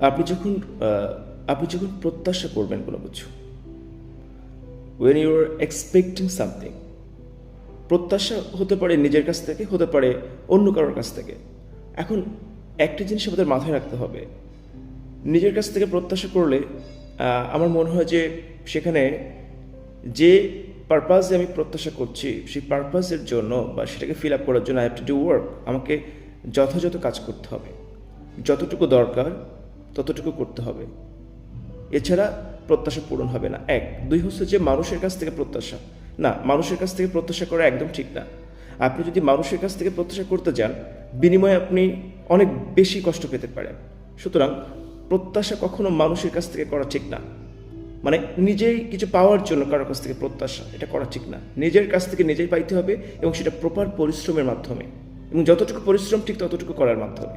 আপনি যখন আপনি যখন প্রত্যাশা করবেন কোনো কিছু, when you are expecting something, প্রত্যাশা হতে পারে নিজের কাছ থেকে, হতে পারে অন্য কারোর কাছ থেকে। এখন একটা জিনিস আমাদের মাথায় রাখতে হবে, নিজের কাছ থেকে প্রত্যাশা করলে আমার মনে হয় যে সেখানে যে পারপাসে আমি প্রত্যাশা করছি সেই পারপাসের জন্য বা সেটাকে ফিল আপ করার জন্য I have to do work. আমাকে যথাযথ কাজ করতে হবে, যতটুকু দরকার ততটুকু করতে হবে, এছাড়া প্রত্যাশা পূরণ হবে না। এক দুই হচ্ছে যে মানুষের কাছ থেকে প্রত্যাশা, না, মানুষের কাছ থেকে প্রত্যাশা করা একদম ঠিক না। আপনি যদি মানুষের কাছ থেকে প্রত্যাশা করতে যান, বিনিময়ে আপনি অনেক বেশি কষ্ট পেতে পারেন। সুতরাং প্রত্যাশা কখনো মানুষের কাছ থেকে করা ঠিক না। মানে নিজেই কিছু পাওয়ার জন্য কারোর কাছ থেকে প্রত্যাশা, এটা করা ঠিক না। নিজের কাছ থেকে নিজেই পাইতে হবে এবং সেটা প্রপার পরিশ্রমের মাধ্যমে, এবং যতটুকু পরিশ্রম ঠিক ততটুকু করার মাধ্যমে।